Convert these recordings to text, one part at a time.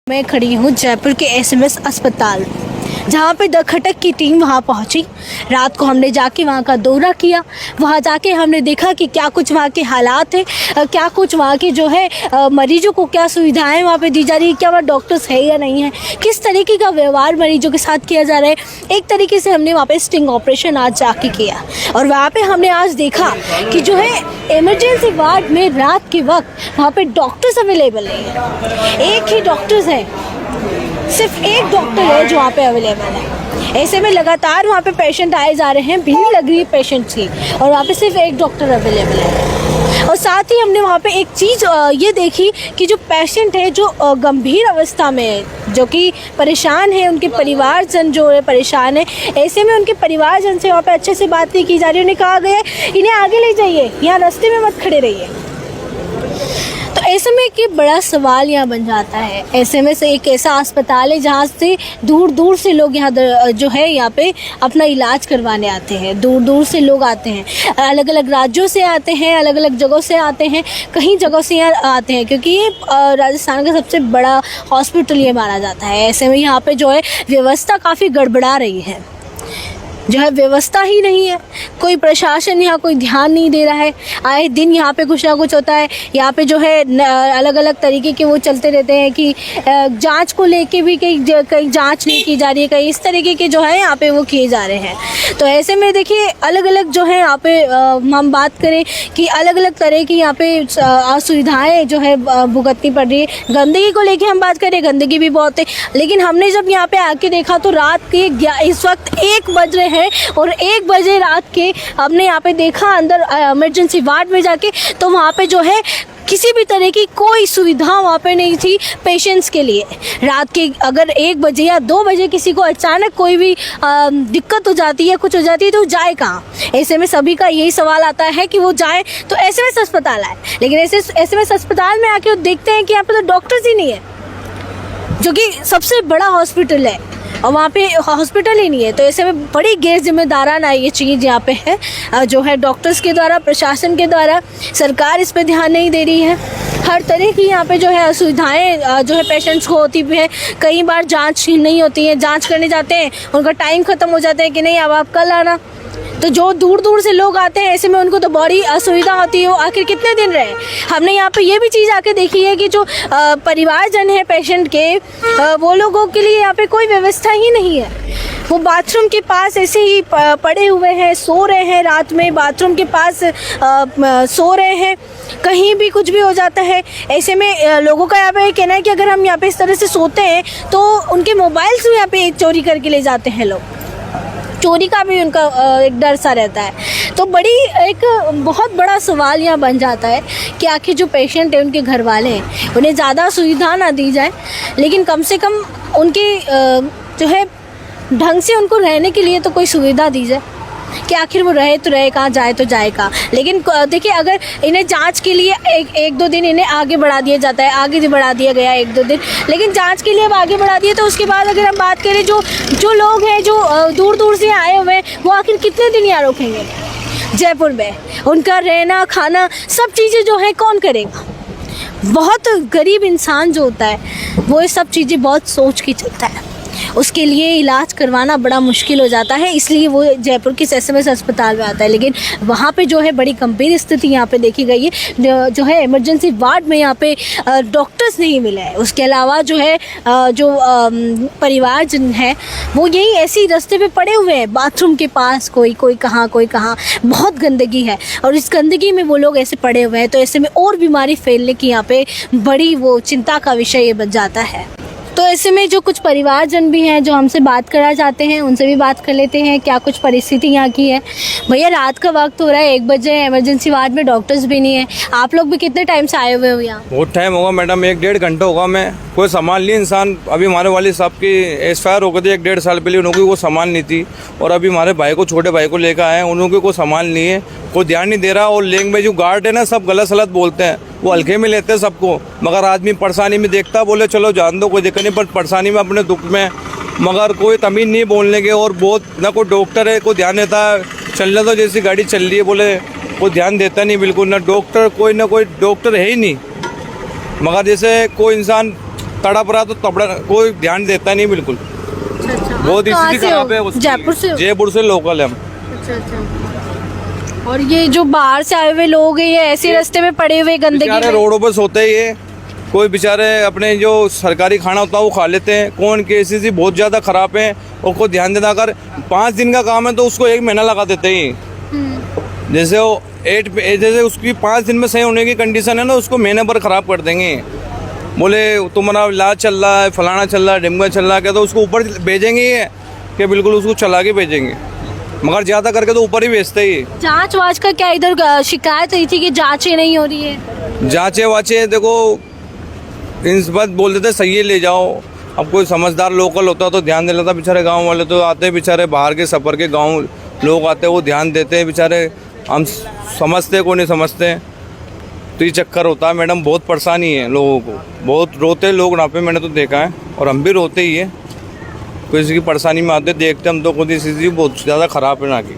मैं खड़ी हूँ जयपुर के एसएमएस अस्पताल, जहाँ पे द खटक की टीम वहाँ पहुँची। रात को हमने जाके वहाँ का दौरा किया। वहाँ जाके हमने देखा कि क्या कुछ वहाँ के हालात हैं, क्या कुछ वहाँ के जो है मरीजों को क्या सुविधाएं वहाँ पे दी जा रही है, क्या वहाँ डॉक्टर्स है या नहीं है, किस तरीके का व्यवहार मरीजों के साथ किया जा रहा है। एक तरीके से हमने वहाँ पे स्टिंग ऑपरेशन आज जाके किया और वहाँ पे हमने आज देखा कि जो है इमरजेंसी वार्ड में रात के वक्त वहाँ पे डॉक्टर्स अवेलेबल नहीं है। एक ही डॉक्टर्स है, सिर्फ एक डॉक्टर है जो वहाँ पे अवेलेबल है। ऐसे में लगातार वहाँ पे पेशेंट आए जा रहे हैं, भीड़ लग रही है पेशेंट्स की, और वहाँ पे सिर्फ एक डॉक्टर अवेलेबल है। और साथ ही हमने वहाँ पे एक चीज़ ये देखी कि जो पेशेंट है जो गंभीर अवस्था में है, जो कि परेशान है, उनके परिवारजन जो है परेशान है, ऐसे में उनके परिवारजन से वहाँ पे अच्छे से बात नहीं की जा रही। उन्हें कहा गया है इन्हें आगे ले जाइए, यहाँ रास्ते में मत खड़े रहिए। तो ऐसे में एक बड़ा सवाल यहाँ बन जाता है। ऐसे में से एक ऐसा अस्पताल है जहाँ से दूर दूर से लोग यहाँ जो है यहाँ पे अपना इलाज करवाने आते हैं। दूर दूर से लोग आते हैं, अलग अलग राज्यों से आते हैं, अलग अलग जगहों से आते हैं, कहीं जगहों से यहाँ आते हैं, क्योंकि ये राजस्थान का सबसे बड़ा हॉस्पिटल ये माना जाता है। ऐसे में यहाँ पे जो है व्यवस्था काफ़ी गड़बड़ा रही है, जो है व्यवस्था ही नहीं है। कोई प्रशासन यहाँ कोई ध्यान नहीं दे रहा है। आए दिन यहाँ पे कुछ ना कुछ होता है। यहाँ पे जो है अलग अलग तरीके के वो चलते रहते हैं कि जांच को लेके भी कहीं जांच नहीं की जा रही है, कहीं इस तरीके के जो है यहाँ पे वो किए जा रहे हैं। तो ऐसे में देखिए अलग अलग जो है यहाँ पे हम बात करें कि अलग अलग तरह की यहाँ पे असुविधाएँ जो है भुगतनी पड़ रही है। गंदगी को लेके हम बात करें, गंदगी भी बहुत है, लेकिन हमने जब यहाँ पे आके देखा तो रात के इस वक्त 1 बज रहे हैं और 1 बजे रात के हमने यहाँ पे देखा अंदर इमरजेंसी वार्ड में जाके, तो वहाँ पे जो है किसी भी तरह की कोई सुविधा वहाँ पे नहीं थी पेशेंट्स के लिए। रात के अगर 1 बजे या 2 बजे किसी को अचानक कोई भी दिक्कत हो जाती है, कुछ हो जाती है, तो जाए कहाँ। ऐसे में सभी का यही सवाल आता है कि वो जाए तो एसएमएस अस्पताल आए, लेकिन ऐसे एसएमएस अस्पताल में आके वो देखते हैं कि यहाँ पे तो डॉक्टर्स ही नहीं है, जो कि सबसे बड़ा हॉस्पिटल है, और वहाँ पे हॉस्पिटल ही नहीं है। तो ऐसे में बड़ी गैर जिम्मेदाराना ये चीज़ यहाँ पे है, जो है डॉक्टर्स के द्वारा, प्रशासन के द्वारा। सरकार इस पे ध्यान नहीं दे रही है। हर तरह की यहाँ पे जो है असुविधाएँ जो है पेशेंट्स को होती भी है। कई बार जांच नहीं होती है, जांच करने जाते हैं, उनका टाइम ख़त्म हो जाता है कि नहीं अब आप कल आना। तो जो दूर दूर से लोग आते हैं, ऐसे में उनको तो बड़ी असुविधा होती है, वो आखिर कितने दिन रहे। हमने यहाँ पे ये भी चीज़ आके देखी है कि जो परिवारजन है पेशेंट के, वो लोगों के लिए यहाँ पे कोई व्यवस्था ही नहीं है। वो बाथरूम के पास ऐसे ही पड़े हुए हैं, सो रहे हैं, रात में बाथरूम के पास सो रहे हैं, कहीं भी कुछ भी हो जाता है। ऐसे में लोगों का यहाँ पे कहना है कि अगर हम यहाँ पे इस तरह से सोते हैं तो उनके मोबाइल्स भी यहाँ पे चोरी करके ले जाते हैं लोग। चोरी का भी उनका एक डर सा रहता है। तो एक बहुत बड़ा सवाल यहाँ बन जाता है कि आखिर जो पेशेंट है, उनके घर वाले हैं, उन्हें ज़्यादा सुविधा ना दी जाए, लेकिन कम से कम उनके जो है ढंग से उनको रहने के लिए तो कोई सुविधा दी जाए कि आखिर वो रहे तो रहे कहाँ, जाए तो जाए कहाँ। लेकिन देखिए अगर इन्हें जांच के लिए एक दो दिन इन्हें आगे बढ़ा दिया जाता है, आगे बढ़ा दिया गया 1-2 दिन, लेकिन जांच के लिए अब आगे बढ़ा दिए, तो उसके बाद अगर हम बात करें जो लोग हैं जो दूर दूर से आए हुए हैं, वो आखिर कितने दिन यहाँ रुकेंगे जयपुर में। उनका रहना खाना सब चीज़ें जो है कौन करेगा। बहुत गरीब इंसान जो होता है वो ये सब चीज़ें बहुत सोच के चलता है, उसके लिए इलाज करवाना बड़ा मुश्किल हो जाता है, इसलिए वो जयपुर के एसएमएस अस्पताल में आता है। लेकिन वहाँ पे जो है बड़ी गंभीर स्थिति यहाँ पे देखी गई है। जो है इमरजेंसी वार्ड में यहाँ पे डॉक्टर्स नहीं मिले हैं। उसके अलावा जो है जो परिवार जन है वो यही ऐसी रास्ते पे पड़े हुए हैं, बाथरूम के पास कोई कहाँ, बहुत गंदगी है, और इस गंदगी में वो लोग ऐसे पड़े हुए हैं। तो ऐसे में और बीमारी फैलने की यहाँ पे बड़ी वो चिंता का विषय ये बन जाता है। तो ऐसे में जो कुछ परिवारजन भी हैं जो हमसे बात करना चाहते हैं, उनसे भी बात कर लेते हैं क्या कुछ परिस्थिति यहाँ की है। भैया रात का वक्त हो रहा है, 1 बजे, इमरजेंसी वार्ड में डॉक्टर्स भी नहीं है। आप लोग भी कितने टाइम से आए हुए हो यहाँ? बहुत टाइम होगा मैडम, 1-1.5 घंटा होगा। मैं कोई सामान ली इंसान। अभी हमारे वाली साहब की एक्सपायर हो गई थी 1-1.5 साल पहले, उनकी वो सामान नहीं थी। और अभी हमारे भाई को, छोटे भाई को लेकर आए हैं, उनकी कोई सामान नहीं है, कोई ध्यान नहीं दे रहा। और लेंग में जो गार्ड है ना, सब गलत सलत बोलते हैं, वो हल्के में लेते हैं सबको। मगर आदमी परेशानी में देखता, बोले चलो जान दो, कोई दिक्कत नहीं, पर परेशानी में अपने दुख में मगर कोई तमीज़ नहीं बोलने के। और बहुत ना कोई डॉक्टर है, कोई ध्यान देता है। चलने तो जैसी गाड़ी चल रही है, बोले कोई ध्यान देता नहीं बिल्कुल। ना डॉक्टर, कोई ना कोई डॉक्टर है ही नहीं। मगर जैसे कोई इंसान तड़प रहा तो तबड़ा कोई ध्यान देता नहीं बिल्कुल। अच्छा बहुत कहाँ स्थिति से हो? खराब है उसकी। जयपुर से हो? जयपुर से लोकल है हम। अच्छा। और ये जो बाहर से आए हुए लोग हैं ये ऐसे रास्ते में पड़े हुए गंदगी बेचारे में। रोडों पर सोते ही है, कोई बेचारे अपने जो सरकारी खाना होता है वो खा लेते हैं। कौन केसेस ही बहुत ज़्यादा ख़राब हैं और को ध्यान देना। अगर 5 दिन का काम है तो उसको 1 महीना लगा देते ही। जैसे वो जैसे उसकी 5 दिन में सही होने की कंडीशन है ना, उसको महीने भर ख़राब कर देंगे। बोले तुम्हारा इलाज चल रहा है, फलाना चल रहा है, ढिमका चल रहा है, क्या तो उसको ऊपर भेजेंगे ही है कि बिल्कुल उसको चला के भेजेंगे, मगर ज़्यादा करके तो ऊपर ही भेजते ही। जांच वाच का क्या इधर शिकायत हुई थी कि जांचें नहीं हो रही है? जांचे वाचे देखो इन बात बोल देते सही है ले जाओ। अब कोई समझदार लोकल होता तो ध्यान दे लेता। बेचारे गांव वाले तो आते हैं, बेचारे बाहर के सफ़र के गांव लोग आते हैं वो ध्यान देते हैं। बेचारे हम समझते को नहीं समझते, तो ये चक्कर होता है मैडम। बहुत परेशानी है लोगों को, बहुत रोते लोग वहाँ पे, मैंने तो देखा है और हम भी रोते ही है। किसी की परेशानी में आते देखते हम तो खुद ही स्थिति बहुत ज़्यादा ख़राब है ना की।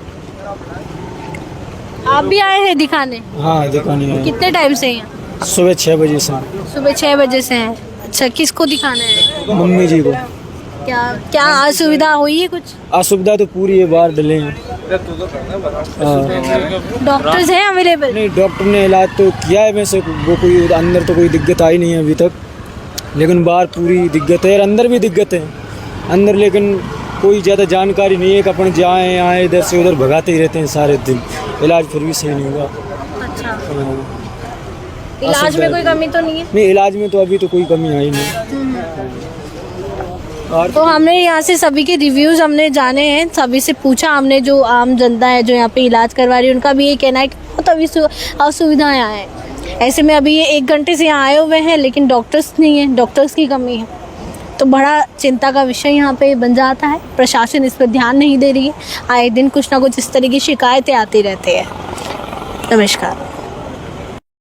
आप भी आए हैं दिखाने? हाँ दिखाने आए। कितने टाइम से हैं? सुबह 6 बजे से। सुबह 6 बजे से हैं। अच्छा, किसको दिखाना है? मम्मी जी को। क्या क्या असुविधा हुई है कुछ? असुविधा तो पूरी है, बाहर डले हैं। डॉक्टर्स हैं अवेलेबल? नहीं, डॉक्टर ने इलाज तो किया है वैसे, वो कोई अंदर तो कोई दिक्कत आई नहीं है अभी तक, लेकिन बाहर पूरी दिक्कत है और अंदर भी दिक्कत है। अंदर लेकिन कोई ज़्यादा जानकारी नहीं है कि अपन जाएँ आए, इधर से उधर भगाते ही रहते हैं सारे दिन। इलाज फिर भी सही नहीं हुआ। अच्छा, हाँ। इलाज में कोई कमी तो नहीं है? नहीं, इलाज में तो अभी तो कोई कमी आई नहीं। और तो हमने यहाँ से सभी के रिव्यूज़ हमने जाने हैं, सभी से पूछा हमने, जो आम जनता है जो यहाँ पे इलाज करवा रही है उनका भी ये कहना है कि बहुत अभी असुविधाएँ आए हैं। ऐसे में अभी ये 1 घंटे से यहाँ आए हुए हैं लेकिन डॉक्टर्स नहीं है, डॉक्टर्स की कमी है, तो बड़ा चिंता का विषय यहाँ पे बन जाता है। प्रशासन इस पर ध्यान नहीं दे रही है। आए दिन कुछ ना कुछ इस तरह की शिकायतें आती रहती है। नमस्कार।